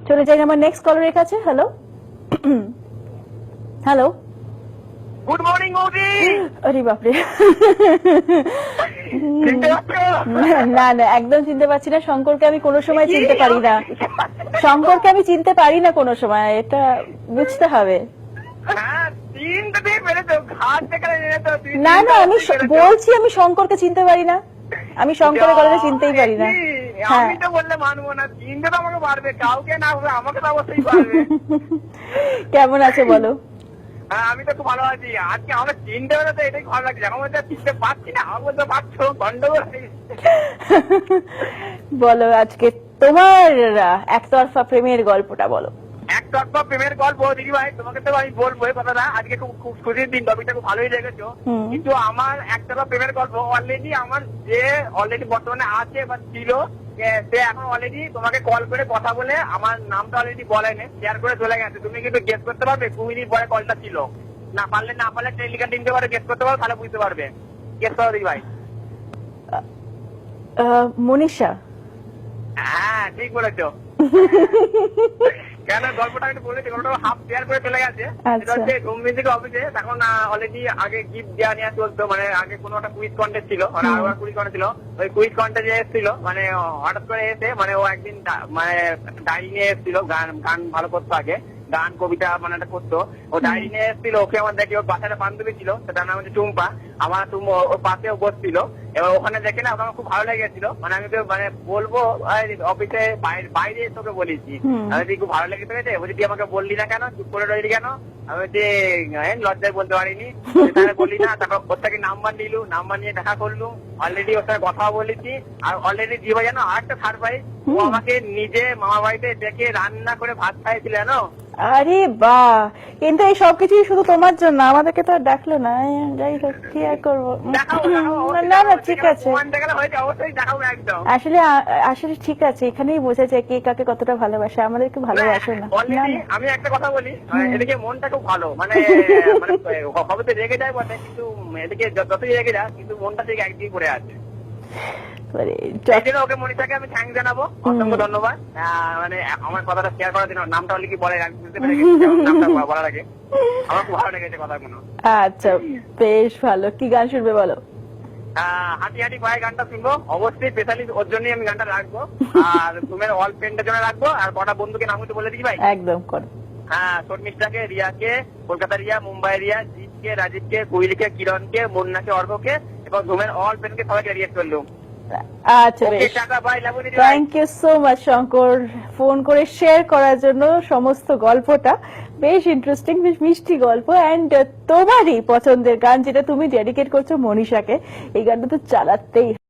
চলে যাই আমার নেক্সট কলারের কাছে। হ্যালো হ্যালো, গুড মর্নিং বৌদি। আরে বাপরে, চিনতে পারছো? না না একদম চিনতে পারছি না। শঙ্করকে আমি কোনো সময় চিনতে পারি না, শঙ্করকে আমি চিনতে পারি না কোনো সময়, এটা বুঝতে হবে। হ্যাঁ, চিনতে দিয়ে পেরেছো, ঘাট থেকে এনেছো। না না আমি বলছি আমি শঙ্করকে চিনতে পারি না, আমি শঙ্করের গলাটা চিনতেই পারি না। হ্যাঁ, আমি তো বললে মানবো না, চিনতে তো আমাকে পারবে, কাউকে না হবে আমাকে তো অবশ্যই পারবে। কেমন আছে বলো? হ্যাঁ, আমি তো খুব ভালো আছি। আজকে আমাকে চিনতে পেরেছো, এটাই ভালো লাগছে। এখন বলতে চিনতে পারছি না, আমার বলতে পারছো, গন্ডগোল হয়ে গেছে। বলো আজকে তোমার একতরফা প্রেমের গল্পটা বলো। একতরফা প্রেমের গল্প দিদি ভাই, তোমাকে তো আমি বলবো এই কথাটা। আজকে খুব খুব খুশির দিন, টপিকটা খুব ভালোই লেগেছো। কিন্তু আমার একতরফা প্রেমের গল্প অলরেডি আমার যে অলরেডি বর্তমানে আছে বা ছিল, সে এখন অলরেডি তোমাকে কল করে কথা বলে আমার নামটা অলরেডি বলেনি, শেয়ার করে চলে গেছে। তুমি কিন্তু গেস করতে পারবে 2 মিনিট পরে কলটা ছিল। না পারলে টেলিকার টিমতে পারে গেস করতে পারো, তাহলে বুঝতে পারবে। গেস করো দিদি ভাই। মনীষা। হ্যাঁ, ঠিক বলেছো। কেন গল্পটা একটু বলেছি, গল্পটা হাফ শেয়ার করে চলে গেছে। এটা হচ্ছে ঘুমনি থেকে অফিসে, তখন অলরেডি আগে গিফট দেওয়া নেওয়া চলতো। মানে আগে কোনো একটা কুইজ কন্টেস্ট ছিল, মানে আরো কুইজ কন্টেস্ট ছিল। ওই কুইজ কন্টেস্ট যে এসেছিল, মানে হঠাৎ করে এসে, মানে ও একদিন মানে ডায়েরি নিয়ে এসেছিল। গান ভালো করতো আগে, গান কবিতা মানে একটা করতো। ও ডায়েরি নিয়ে এসেছিল। ওকে আমার দেখে, ওর পাশে একটা বান্ধবী ছিল, সেটার নাম হচ্ছে টুম্পা। আমার ওর পাশেও বসছিল। এবার ওখানে দেখে না আমার খুব ভালো লেগেছিল। মানে আমি তো মানে বলবো অফিসে বাইরে তোকে বলেছি, আমি খুব ভালো লেগে গেছে। বলছি তুই আমাকে বললি না কেন, চুপ করে রইলি কেন? আমি হচ্ছে লজ্জায় বলতে পারিনি, বললি না। তারপর ওর থেকে নাম্বার নিলু, নাম্বার নিয়ে দেখা করলুম। অলরেডি ওর সাথে কথা বলেছি। আর অলরেডি দিয়ে জানো আরেকটা সারপ্রাইজ, ও আমাকে নিজে মামা বাড়িতে ডেকে রান্না করে ভাত খাইছিল জানো। আরে বাহ, কিন্তু এই সবকিছুই শুধু তোমার জন্য, আমাদেরকে তো আর ডাকলো না। যাই হোক, কি আর করবো। না না ঠিক আছে, আসলে আসলে ঠিক আছে, এখানেই বোঝা যায় কে কাকে কতটা ভালোবাসে। আমাদেরকে ভালোবাসে না। আমি একটা কথা বলি, এদিকে মনটা খুব ভালো, মানে খবরতে রেগে যায় বটে, কিন্তু এদিকে যতই রেগে যায় কিন্তু মনটা ঠিক একদিকে করে আছে। ওকে মনীষাকে আমি থ্যাংক জানাবো, অসংখ্য ধন্যবাদ। মানে আমার কথাটা শেয়ার করার জন্য। নামটা হলে কি বলে বুঝতে পেরে গেছি, নামটা বলার আগে আমার খুব ভালো লেগেছে কথাগুলো। আচ্ছা, বেশ ভালো। কি গান শুনবে বলো? হাঁটি হাঁটি পায়ে গানটা শুনবো, অবশ্যই স্পেশালি ওর জন্যই আমি গানটা রাখবো। আর তোমার অল ফ্রেন্ডের জন্য রাখবো। আর কটা বন্ধুকে নাম বলে দিই ভাই। একদম করো। হ্যাঁ, শর্মিষ্ঠাকে, রিয়াকে, কলকাতা রিয়া, মুম্বাই রিয়া, জিতকে, রাজীবকে, কোহলিকে, কিরণকে, মুন্নাকে, অর্ঘকে এবং ধুমের অল ফ্রেন্ডকে সবাইকে রিয়েক্ট করলুম। আচ্ছা, বেশ, thank you so much Shankar, phone করে শেয়ার করার জন্য সমস্ত গল্পটা। বেশ ইন্টারেস্টিং, বেশ মিষ্টি গল্প। এন্ড তোমারই পছন্দের গান যেটা তুমি ডেডিকেট করছো মনীষাকে, এই গানটা তো চালাতেই